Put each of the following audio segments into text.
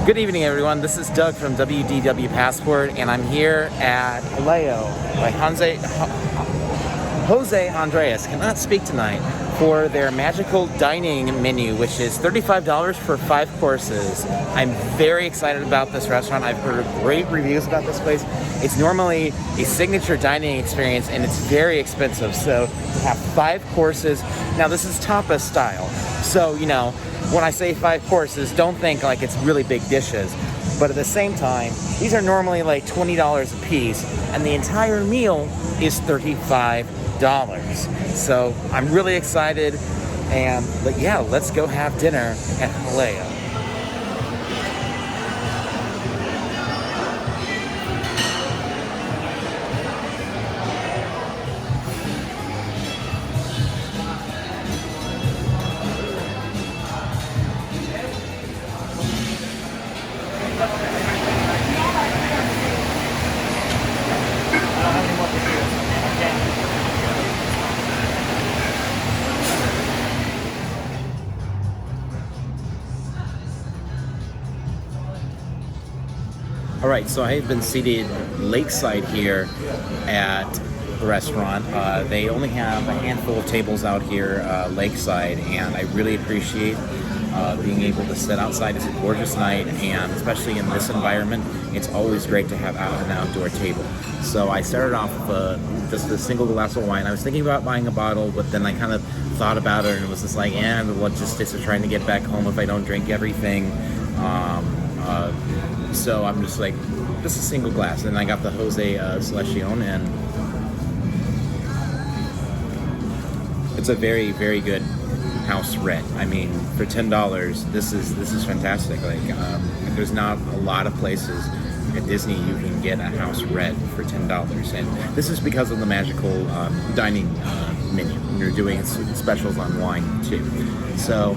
Good evening, everyone. This is Doug from WDW Passport, and I'm here at Jaleo by Jose Andres. Cannot speak tonight for their magical dining menu, which is $35 for 5 courses. I'm very excited about this restaurant. I've heard great reviews about this place. It's normally a signature dining experience, and it's very expensive. So to have 5 courses, now this is tapas style. So, you know, when I say 5 courses, don't think like it's really big dishes. But at the same time, these are normally like $20 a piece, and the entire meal is $35. So I'm really excited, but yeah, let's go have dinner at Jaleo. Alright, so I have been seated lakeside here at the restaurant. They only have a handful of tables out here lakeside, and I really appreciate being able to sit outside. It's a gorgeous night, and especially in this environment, it's always great to have an outdoor table. So I started off with just a single glass of wine. I was thinking about buying a bottle, but then I kind of thought about it, and it was just like, the logistics of trying to get back home if I don't drink everything. So I'm just like, just a single glass. And I got the Jose Selección, and it's a very, very good house red. I mean, for $10, this is fantastic. Like, there's not a lot of places at Disney you can get a house red for $10, and this is because of the magical dining menu. You're doing specials on wine too. So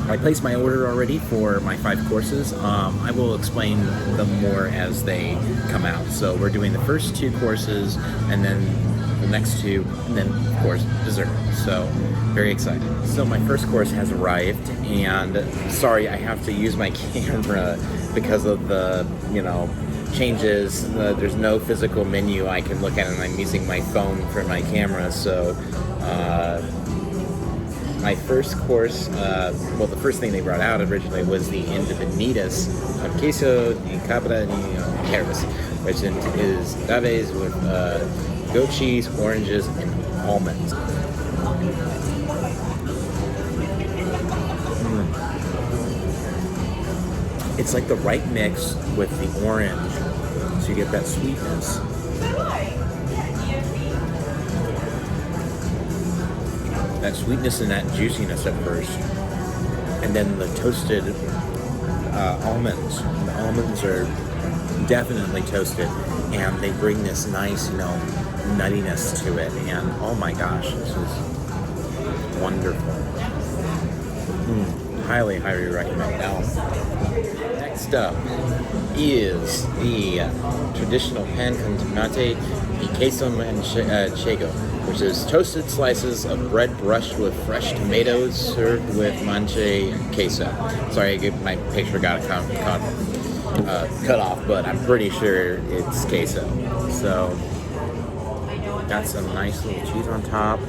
I placed my order already for my 5 courses. I will explain them more as they come out. So we're doing the first 2 courses, and then the next 2, and then of course dessert. So very excited. So my first course has arrived, and sorry I have to use my camera because of the, changes. There's no physical menu I can look at, and I'm using my phone for my camera. So my first course, the first thing they brought out originally was the Endibias con queso, the cabra, and Arroz, which is Endives with goat cheese, oranges, and almonds. It's like the right mix with the orange, so you get that sweetness. That sweetness and that juiciness at first, and then the toasted almonds. The almonds are definitely toasted, and they bring this nice, nuttiness to it. And oh my gosh, this is wonderful. Highly, highly recommend. Now, next up is the traditional pan con tomate y queso Manchego, which is toasted slices of bread brushed with fresh tomatoes served with queso. Sorry, my picture got cut off, but I'm pretty sure it's queso. So, got some nice little cheese on top.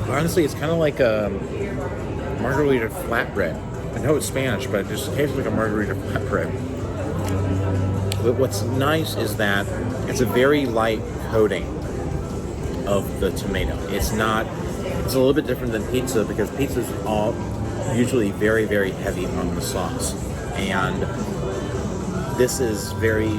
Honestly, it's kind of like a margarita flatbread. I know it's Spanish, but it just tastes like a margarita flatbread. But what's nice is that it's a very light coating of the tomato. It's a little bit different than pizza, because pizza is all usually very, very heavy on the sauce. And this is very,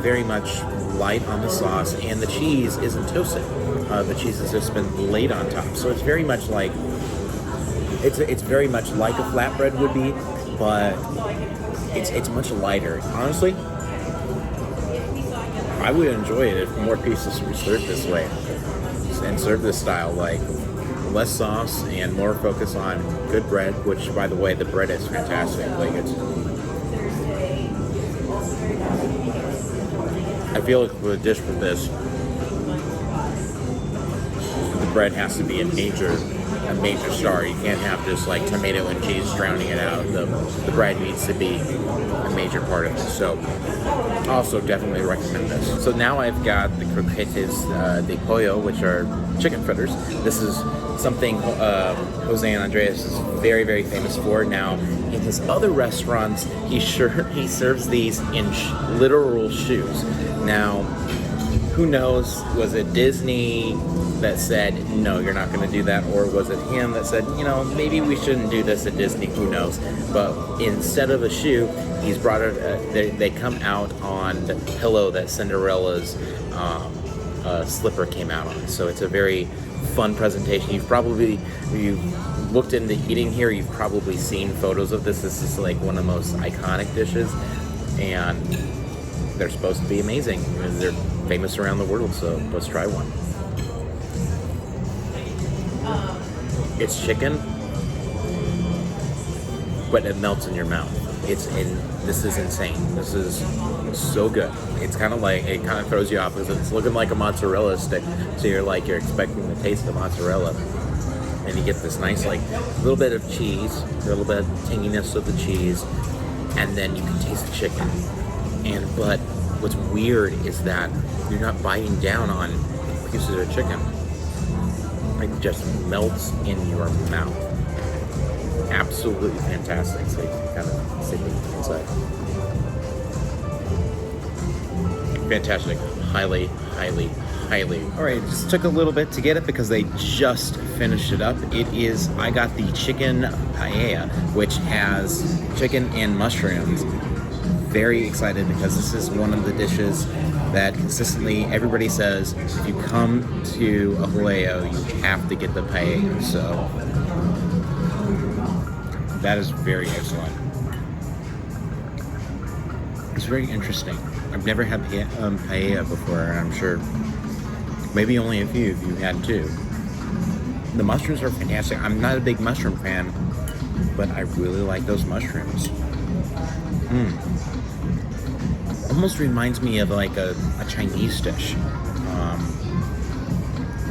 very much light on the sauce, and the cheese isn't toasted. The cheese has just been laid on top. So it's very much like, it's very much like a flatbread would be, but it's much lighter. Honestly, I would enjoy it if more pieces were served this way and served this style, like less sauce and more focus on good bread, which, by the way, the bread is fantastic. Like, I feel like for a dish for this, bread has to be a major star. You can't have just like tomato and cheese drowning it out. The bread needs to be a major part of it. So also definitely recommend this. So now I've got the Croquetes de Coyo, which are chicken fritters. This is something Jose and Andreas is very, very famous for. Now, in his other restaurants, he serves these in literal shoes. Now, who knows, was it Disney that said, no, you're not going to do that? Or was it him that said, you know, maybe we shouldn't do this at Disney, who knows? But instead of a shoe, he's brought it, they come out on the pillow that Cinderella's slipper came out on. So it's a very fun presentation. You've looked into eating here, you've probably seen photos of this. This is like one of the most iconic dishes, and they're supposed to be amazing. They're famous around the world, so let's try one. It's chicken, but it melts in your mouth. This is insane. This is so good. It's kind of like, it kind of throws you off because it's looking like a mozzarella stick. So you're expecting the taste of mozzarella. And you get this nice, like, little bit of cheese, a little bit of tanginess of the cheese, and then you can taste the chicken. But what's weird is that you're not biting down on pieces of chicken. It just melts in your mouth. Absolutely fantastic. So you can kind of stick it inside. Fantastic. Highly, highly, highly. All right, it just took a little bit to get it because they just finished it up. I got the chicken paella, which has chicken and mushrooms. Very excited because this is one of the dishes that consistently everybody says if you come to a Jaleo, you have to get the paella. So that is very excellent. It's very interesting. I've never had paella before, and I'm sure maybe only a few of you had too. The mushrooms are fantastic. I'm not a big mushroom fan, but I really like those mushrooms. Almost reminds me of like a Chinese dish.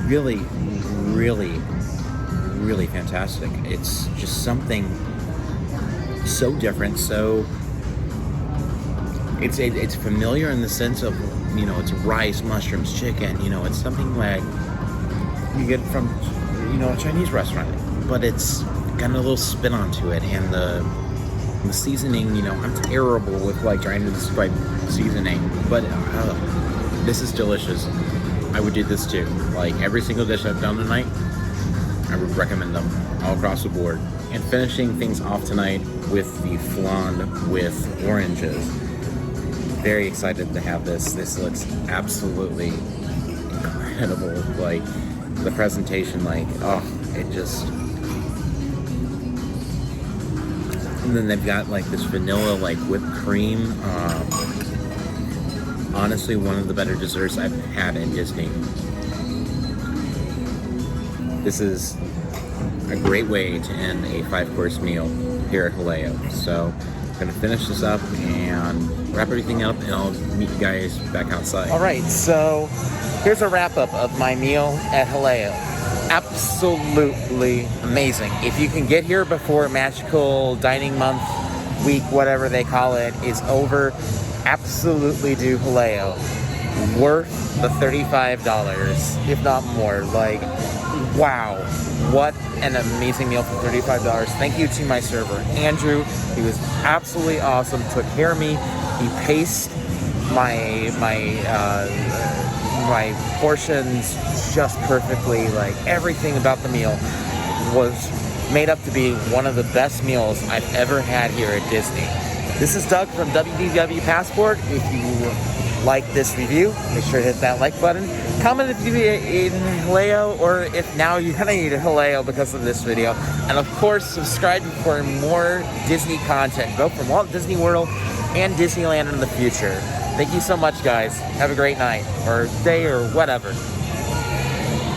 Really, really, really fantastic. It's just something so different. So it's familiar in the sense of, you know, it's rice, mushrooms, chicken. You know, it's something like you get from, you know, a Chinese restaurant, but it's got a little spin onto it, and the seasoning, you know, I'm terrible with like trying to describe seasoning, but this is delicious. I would do this too. Like every single dish I've done tonight, I would recommend them all across the board. And finishing things off tonight with the flan with oranges. Very excited to have this. This looks absolutely incredible. Like the presentation, like, oh, it just... And then they've got like this vanilla like whipped cream. Honestly, one of the better desserts I've had at Disney. This is a great way to end a 5-course meal here at Jaleo. So I'm gonna finish this up and wrap everything up, and I'll meet you guys back outside. All right, so here's a wrap up of my meal at Jaleo. Absolutely amazing. If you can get here before Magical Dining Month, week, whatever they call it, is over, absolutely do Jaleo. Worth the $35, if not more. Like, wow, what an amazing meal for $35. Thank you to my server, Andrew. He was absolutely awesome, took care of me. He paced my portions just perfectly. Like everything about the meal was made up to be one of the best meals I've ever had here at Disney. This is Doug from WDW Passport. If you like this review, make sure to hit that like button. Comment if you're in Jaleo, or if now you're gonna eat a Jaleo because of this video. And of course, subscribe for more Disney content, both from Walt Disney World and Disneyland in the future. Thank you so much, guys. Have a great night, or day, or whatever.